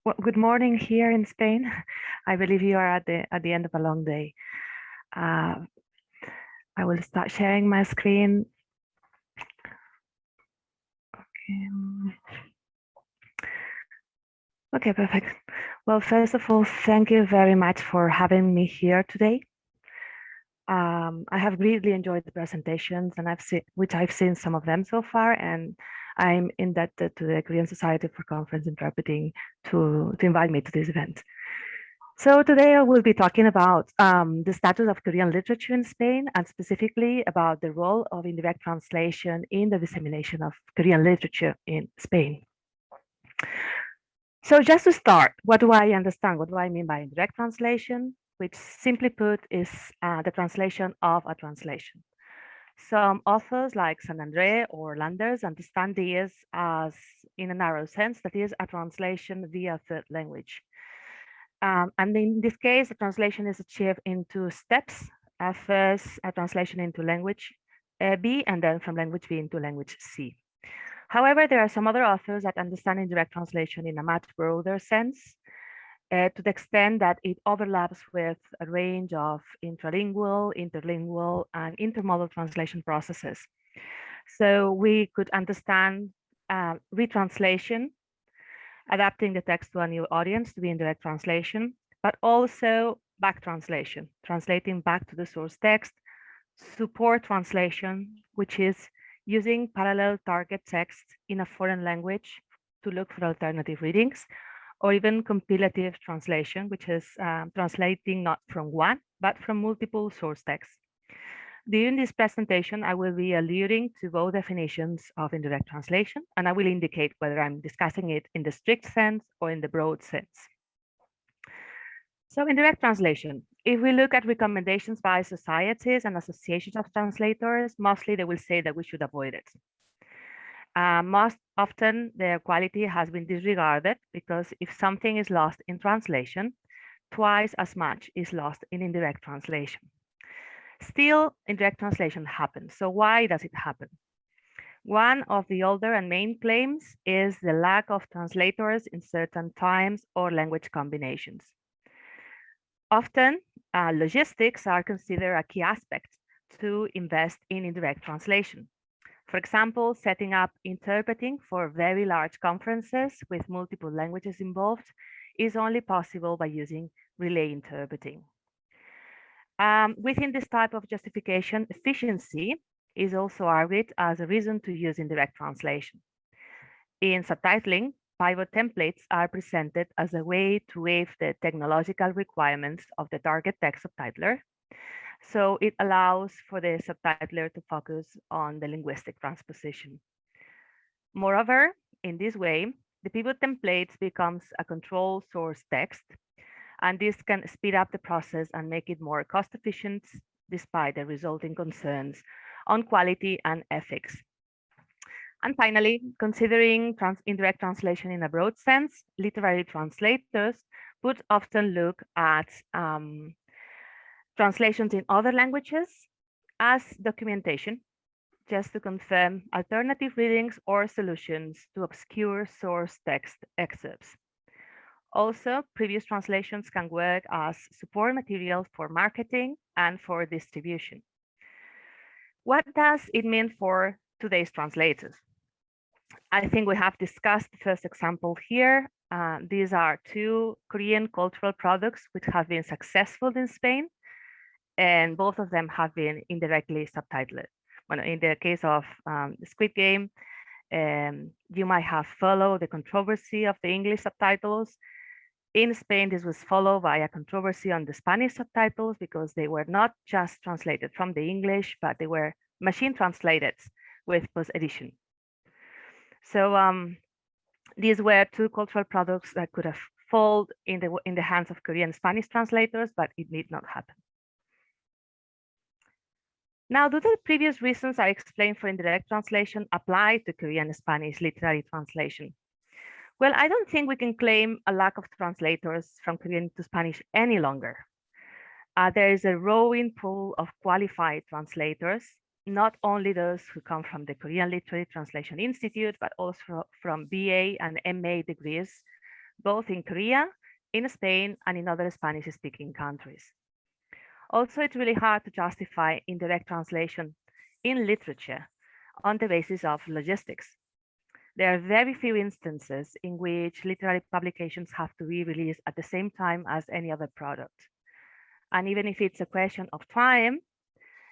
Well, good morning here in Spain. I believe you are at the end of a long day. Uh, I will start sharing my screen. Okay. Okay, perfect. Well, first of all, thank you very much for having me here today. I have greatly enjoyed the presentations, and I've seen some of them so far, and I'm indebted to the Korean Society for Conference Interpreting to invite me to this event. So today I will be talking about the status of Korean literature in Spain, and specifically about the role of indirect translation in the dissemination of Korean literature in Spain. So just to start, what do I understand? What do I mean by indirect translation? Which simply put is the translation of a translation. Some authors like San Andre or Landers understand this as, in a narrow sense, that is a translation via third language. And in this case, the translation is achieved in two steps. First, a translation into language B, and then from language B into language C. However, there are some other authors that understand indirect translation in a much broader sense, to the extent that it overlaps with a range of intralingual, interlingual, and intermodal translation processes. So we could understand retranslation, adapting the text to a new audience to be indirect translation, but also back translation, translating back to the source text, support translation, which is using parallel target text in a foreign language to look for alternative readings, or even compilative translation, which is translating not from one, but from multiple source texts. During this presentation, I will be alluding to both definitions of indirect translation, and I will indicate whether I'm discussing it in the strict sense or in the broad sense. So indirect translation, if we look at recommendations by societies and associations of translators, mostly they will say that we should avoid it. Most often their quality has been disregarded because if something is lost in translation, twice as much is lost in indirect translation. Still, indirect translation happens. So why does it happen? One of the older and main claims is the lack of translators in certain times or language combinations. Often, logistics are considered a key aspect to invest in indirect translation. For example, setting up interpreting for very large conferences with multiple languages involved is only possible by using relay interpreting. Within this type of justification, efficiency is also argued as a reason to use indirect translation. In subtitling, pivot templates are presented as a way to waive the technological requirements of the target text subtitler. So it allows for the subtitler to focus on the linguistic transposition. Moreover, in this way, the pivot templates becomes a control source text, and this can speed up the process and make it more cost efficient despite the resulting concerns on quality and ethics. And finally, considering indirect translation in a broad sense, literary translators would often look at translations in other languages as documentation, just to confirm alternative readings or solutions to obscure source text excerpts. Also, previous translations can work as support material for marketing and for distribution. What does it mean for today's translators? I think we have discussed the first example here. These are two Korean cultural products which have been successful in Spain, and both of them have been indirectly subtitled. Well, in the case of the Squid Game, you might have followed the controversy of the English subtitles. In Spain, this was followed by a controversy on the Spanish subtitles because they were not just translated from the English, but they were machine translated with post-edition. So these were two cultural products that could have fallen in the hands of Korean Spanish translators, but it did not happen. Now, do the previous reasons I explained for indirect translation apply to Korean Spanish literary translation? Well, I don't think we can claim a lack of translators from Korean to Spanish any longer. There is a growing pool of qualified translators, not only those who come from the Korean Literary Translation Institute, but also from BA and MA degrees both in Korea, in Spain, and in other Spanish-speaking countries. Also, it's really hard to justify indirect translation in literature on the basis of logistics. There are very few instances in which literary publications have to be released at the same time as any other product. And even if it's a question of time,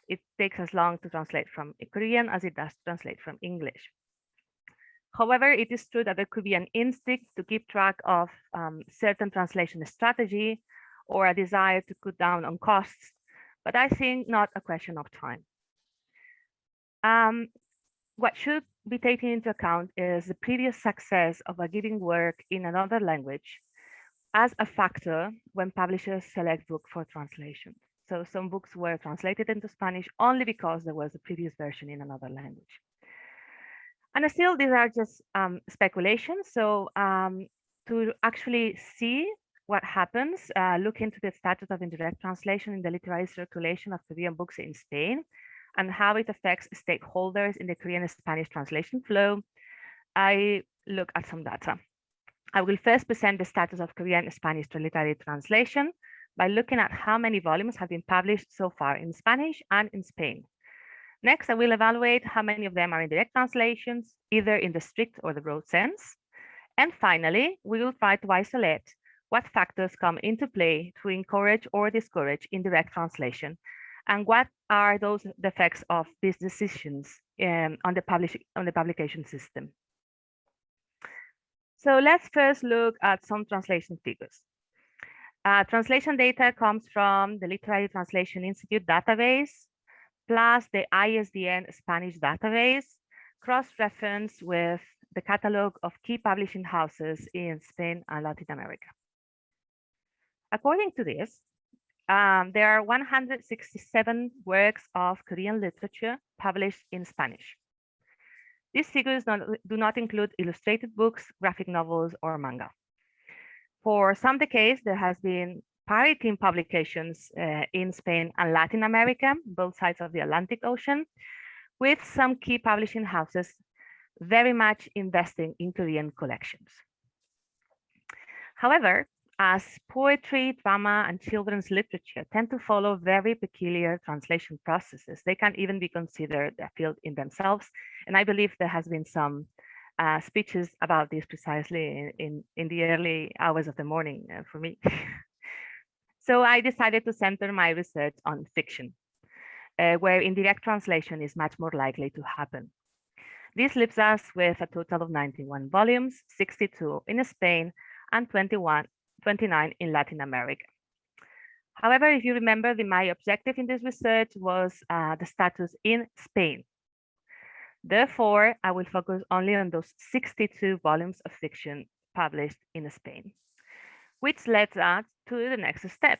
it takes as long to translate from Korean as it does to translate from English. However, it is true that there could be an instinct to keep track of certain translation strategy or a desire to cut down on costs, but I think not a question of time. What should be taken into account is the previous success of a given work in another language as a factor when publishers select book for translation. So some books were translated into Spanish only because there was a previous version in another language. And still, these are just speculations. So to actually see what happens, look into the status of indirect translation in the literary circulation of Korean books in Spain and how it affects stakeholders in the Korean-Spanish translation flow, I look at some data. I will first present the status of Korean-Spanish literary translation by looking at how many volumes have been published so far in Spanish and in Spain. Next, I will evaluate how many of them are indirect translations, either in the strict or the broad sense. And finally, we will try to isolate what factors come into play to encourage or discourage indirect translation, and what are those effects of these decisions on the publication system. So let's first look at some translation figures. Translation data comes from the Literary Translation Institute database, plus the ISDN Spanish database, cross-referenced with the catalog of key publishing houses in Spain and Latin America. According to this, there are 167 works of Korean literature published in Spanish. These figures do not include illustrated books, graphic novels, or manga. For some decades, there has been parity in publications in Spain and Latin America, both sides of the Atlantic Ocean, with some key publishing houses very much investing in Korean collections. However, as poetry, drama, and children's literature tend to follow very peculiar translation processes, they can even be considered a field in themselves. And I believe there has been some speeches about this precisely in the early hours of the morning for me. So I decided to center my research on fiction, where indirect translation is much more likely to happen. This leaves us with a total of 91 volumes, 62 in Spain and 29 in Latin America. However, if you remember, my objective in this research was the status in Spain. Therefore, I will focus only on those 62 volumes of fiction published in Spain, which led us to the next step.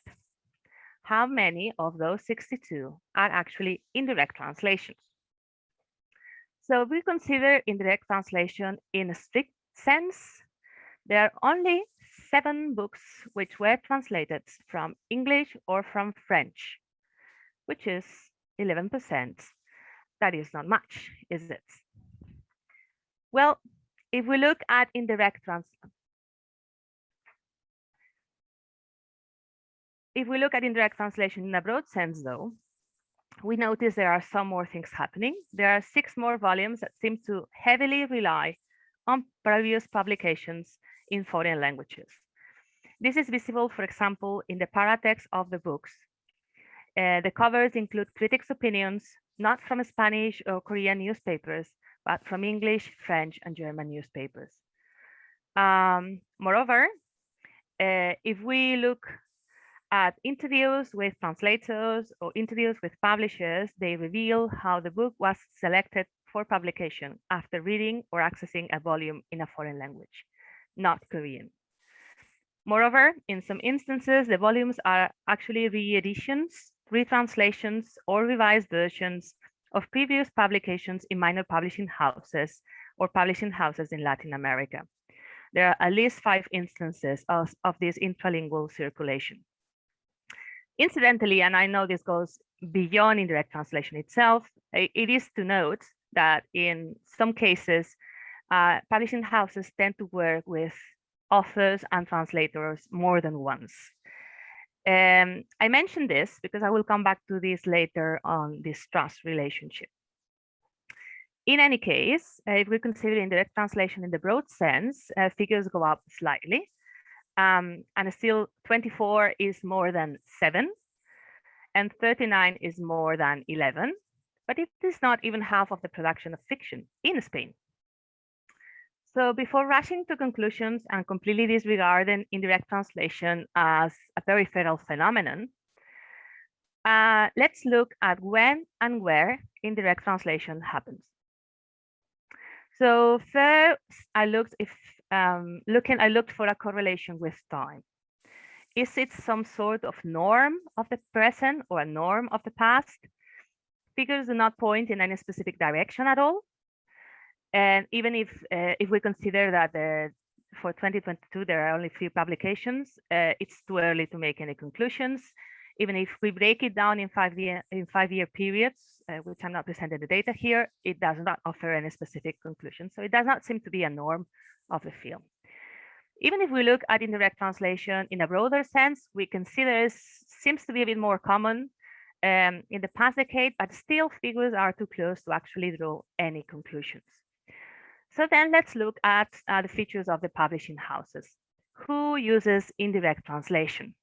How many of those 62 are actually indirect translations? So if we consider indirect translation in a strict sense, there are only 7 books which were translated from English or from French, which is 11%. That is not much, is it? Well, if we look at indirect translation in a broad sense, though, we notice there are some more things happening. There are 6 more volumes that seem to heavily rely on previous publications in foreign languages. This is visible, for example, in the paratext of the books. The covers include critics' opinions, not from Spanish or Korean newspapers, but from English, French, and German newspapers. Moreover, if we look at interviews with translators or interviews with publishers, they reveal how the book was selected for publication after reading or accessing a volume in a foreign language, not Korean. Moreover, in some instances, the volumes are actually re-editions, retranslations, or revised versions of previous publications in minor publishing houses or publishing houses in Latin America. There are at least 5 instances of this intralingual circulation. Incidentally, and I know this goes beyond indirect translation itself, it is to note that in some cases, publishing houses tend to work with authors and translators more than once. I mentioned this because I will come back to this later on this trust relationship. In any case, if we consider indirect translation in the broad sense, figures go up slightly. And still 24 is more than 7, and 39 is more than 11, but it is not even half of the production of fiction in Spain. So before rushing to conclusions and completely disregarding indirect translation as a peripheral phenomenon, let's look at when and where indirect translation happens. So first, I looked for a correlation with time. Is it some sort of norm of the present or a norm of the past? Figures do not point in any specific direction at all. And even if we consider that for 2022 there are only 3 publications, it's too early to make any conclusions. Even if we break it down in 5-year periods, which I'm not presenting the data here, it does not offer any specific conclusion. So it does not seem to be a norm of the field. Even if we look at indirect translation in a broader sense, we consider it seems to be a bit more common in the past decade, but still figures are too close to actually draw any conclusions. So then let's look at the features of the publishing houses. Who uses indirect translation?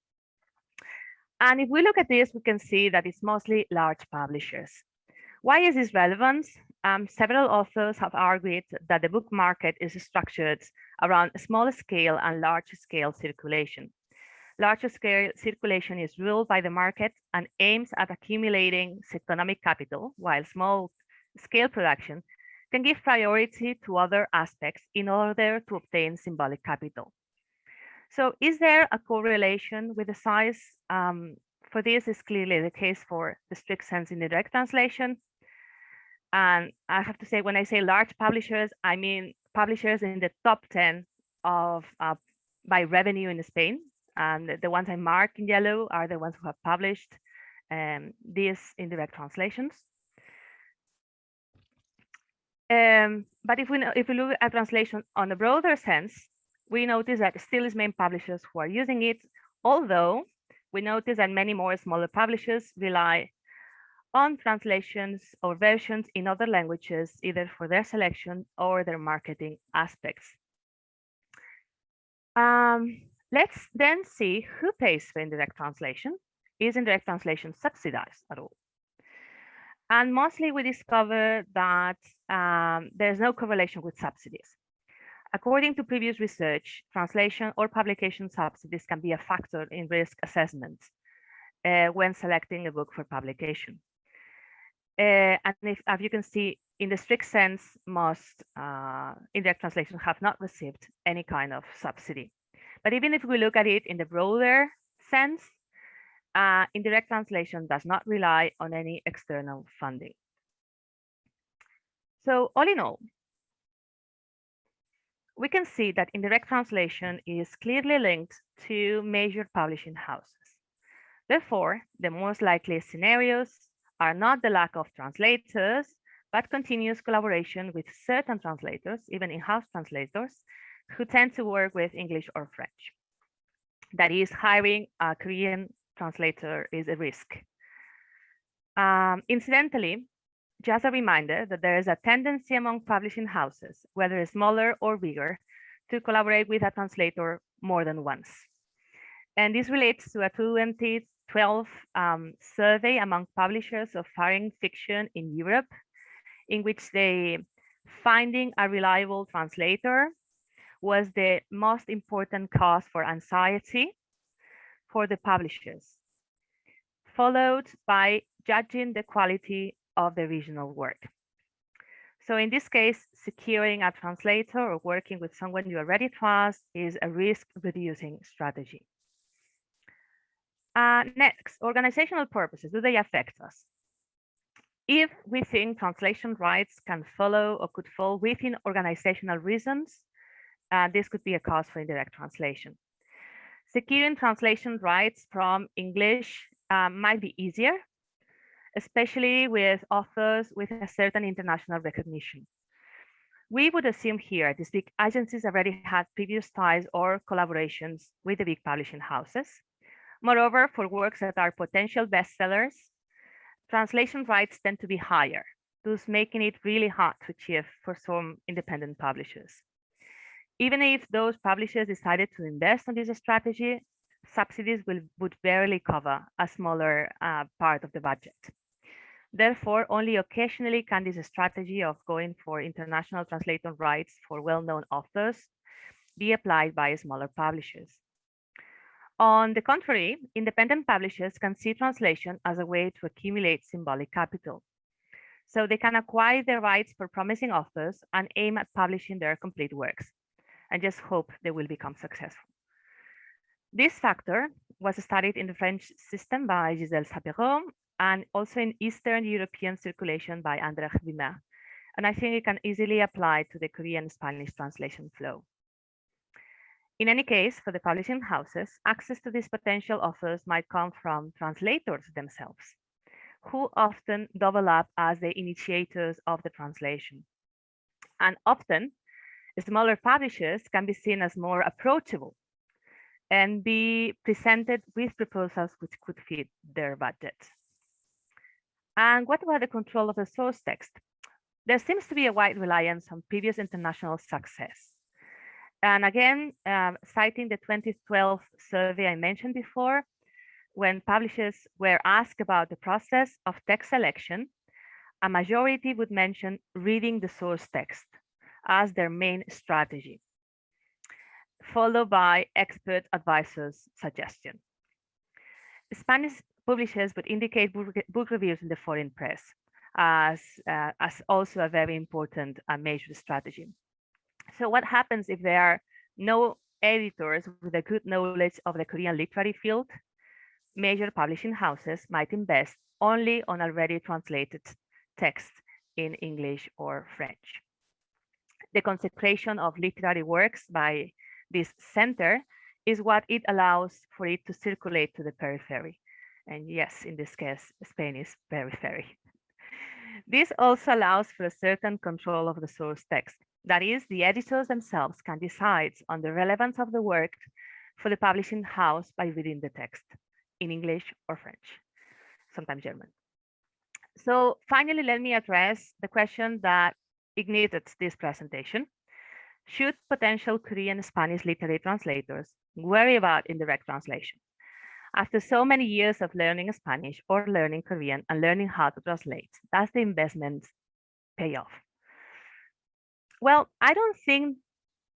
And if we look at this, we can see that it's mostly large publishers. Why is this relevant? Several authors have argued that the book market is structured around small scale and large scale circulation. Larger scale circulation is ruled by the market and aims at accumulating economic capital, while small scale production can give priority to other aspects in order to obtain symbolic capital. So is there a correlation with the size? For this is clearly the case for the strict sense in indirect translation. And I have to say, when I say large publishers, I mean publishers in the top 10 of by revenue in Spain. And the ones I mark in yellow are the ones who have published these indirect translations. But if we look at translation on a broader sense, we notice that still is main publishers who are using it, although we notice that many more smaller publishers rely on translations or versions in other languages, either for their selection or their marketing aspects. Let's then see who pays for indirect translation. Is indirect translation subsidized at all? And mostly we discover that there's no correlation with subsidies. According to previous research, translation or publication subsidies can be a factor in risk assessment when selecting a book for publication. And as you can see, in the strict sense, most indirect translations have not received any kind of subsidy. But even if we look at it in the broader sense, indirect translation does not rely on any external funding. So all in all, we can see that indirect translation is clearly linked to major publishing houses. Therefore, the most likely scenarios are not the lack of translators, but continuous collaboration with certain translators, even in-house translators, who tend to work with English or French. That is, hiring a Korean translator is a risk. Incidentally, just a reminder that there is a tendency among publishing houses, whether smaller or bigger, to collaborate with a translator more than once. And this relates to a 2012 survey among publishers of foreign fiction in Europe, in which finding a reliable translator was the most important cause for anxiety for the publishers, followed by judging the quality of the original work. So in this case, securing a translator or working with someone you already trust is a risk-reducing strategy. Next, organizational purposes, do they affect us? If we think translation rights can follow or could fall within organizational reasons, this could be a cause for indirect translation. Securing translation rights from English might be easier, especially with authors with a certain international recognition. We would assume here these big agencies already had previous ties or collaborations with the big publishing houses. Moreover, for works that are potential bestsellers, translation rights tend to be higher, thus making it really hard to achieve for some independent publishers. Even if those publishers decided to invest on this strategy, subsidies would barely cover a smaller part of the budget. Therefore, only occasionally can this strategy of going for international translation rights for well-known authors be applied by smaller publishers. On the contrary, independent publishers can see translation as a way to accumulate symbolic capital. So they can acquire the rights for promising authors and aim at publishing their complete works, and just hope they will become successful. This factor was studied in the French system by Gisèle Sapero and also in Eastern European circulation by André Wimmer. And I think it can easily apply to the Korean Spanish translation flow. In any case, for the publishing houses, access to these potential authors might come from translators themselves, who often double up as the initiators of the translation. And often, smaller publishers can be seen as more approachable and be presented with proposals which could fit their budget. And what about the control of the source text? There seems to be a wide reliance on previous international success. And again, citing the 2012 survey I mentioned before, when publishers were asked about the process of text selection, a majority would mention reading the source text as their main strategy, followed by expert advisors' suggestion. Spanish publishers would indicate book reviews in the foreign press as also a very important major strategy. So what happens if there are no editors with a good knowledge of the Korean literary field? Major publishing houses might invest only on already translated text in English or French. The consecration of literary works by this center is what it allows for it to circulate to the periphery. And yes, in this case, Spain is periphery. This also allows for a certain control of the source text. That is, the editors themselves can decide on the relevance of the work for the publishing house by reading the text in English or French, sometimes German. So finally, let me address the question that ignited this presentation. Should potential Korean Spanish literary translators worry about indirect translation? After so many years of learning Spanish or learning Korean and learning how to translate, does the investment pay off? Well, I don't think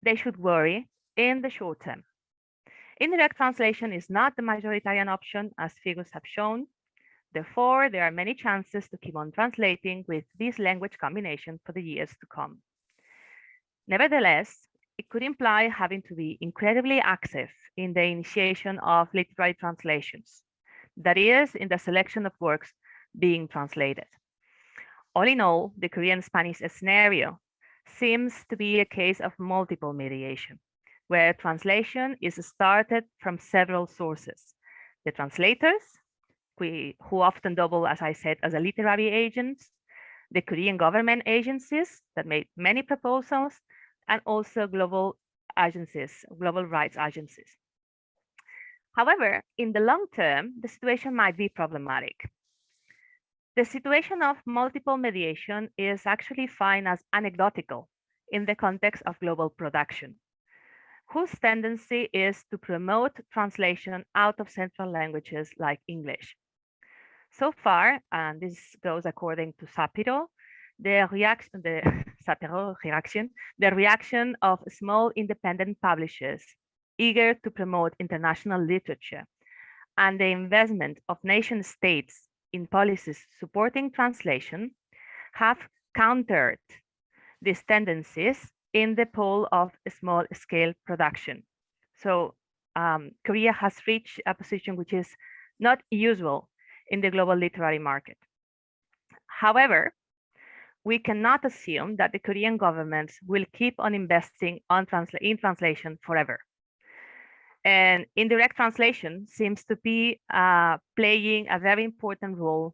they should worry in the short term. Indirect translation is not the majoritarian option, as figures have shown. Therefore, there are many chances to keep on translating with this language combination for the years to come. Nevertheless, it could imply having to be incredibly active in the initiation of literary translations, that is, in the selection of works being translated. All in all, the Korean-Spanish scenario seems to be a case of multiple mediation, where translation is started from several sources. The translators, who often double, as I said, as a literary agents, the Korean government agencies that made many proposals, and also global agencies, global rights agencies. However, in the long term, the situation might be problematic. The situation of multiple mediation is actually fine as anecdotal in the context of global production, whose tendency is to promote translation out of central languages like English. So far, and this goes according to Sapiro, the reaction of small independent publishers eager to promote international literature and the investment of nation states in policies supporting translation have countered these tendencies in the pole of small scale production. So Korea has reached a position which is not usual in the global literary market. However, we cannot assume that the Korean government will keep on investing in translation forever. And indirect translation seems to be playing a very important role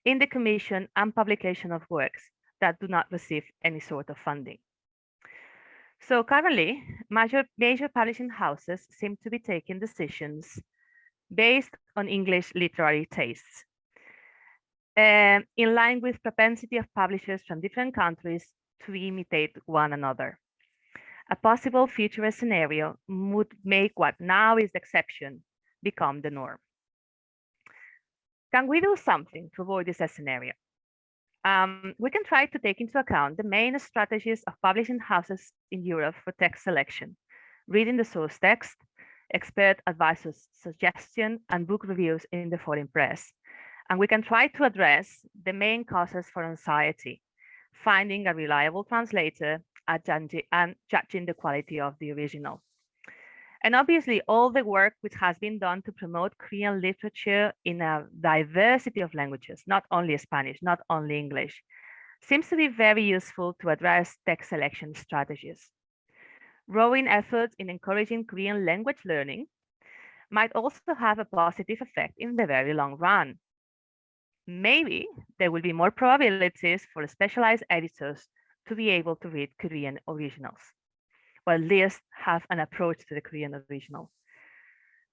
in the commission and publication of works that do not receive any sort of funding. So currently, major publishing houses seem to be taking decisions based on English literary tastes, in line with propensity of publishers from different countries to imitate one another. A possible future scenario would make what now is the exception become the norm. Can we do something to avoid this scenario? We can try to take into account the main strategies of publishing houses in Europe for text selection, reading the source text, expert advisors' suggestion, and book reviews in the foreign press. And we can try to address the main causes for anxiety, finding a reliable translator and judging the quality of the original. And obviously, all the work which has been done to promote Korean literature in a diversity of languages, not only Spanish, not only English, seems to be very useful to address text selection strategies. Growing efforts in encouraging Korean language learning might also have a positive effect in the very long run. Maybe there will be more probabilities for specialized editors to be able to read Korean originals, or at least have an approach to the Korean original.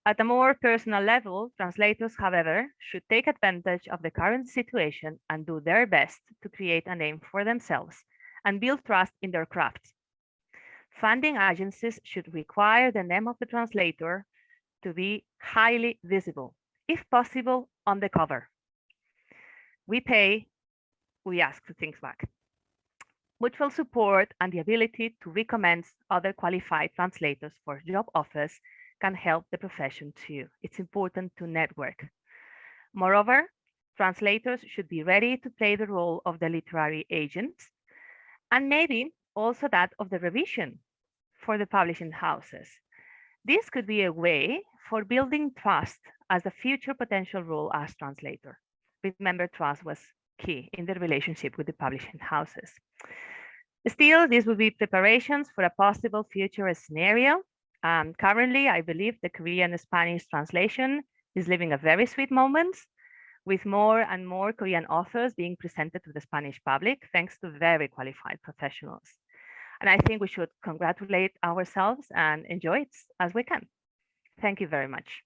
At a more personal level, translators, however, should take advantage of the current situation and do their best to create a name for themselves and build trust in their craft. Funding agencies should require the name of the translator to be highly visible, if possible, on the cover. We pay, we ask for things back. Mutual support and the ability to recommend other qualified translators for job offers can help the profession too. It's important to network. Moreover, translators should be ready to play the role of the literary agent and maybe also that of the revision for the publishing houses. This could be a way for building trust as a future potential role as translator. Remember, trust was key in the relationship with the publishing houses. Still, these would be preparations for a possible future scenario. Currently, I believe the Korean and Spanish translation is living a very sweet moment with more and more Korean authors being presented to the Spanish public, thanks to very qualified professionals. And I think we should congratulate ourselves and enjoy it as we can. Thank you very much.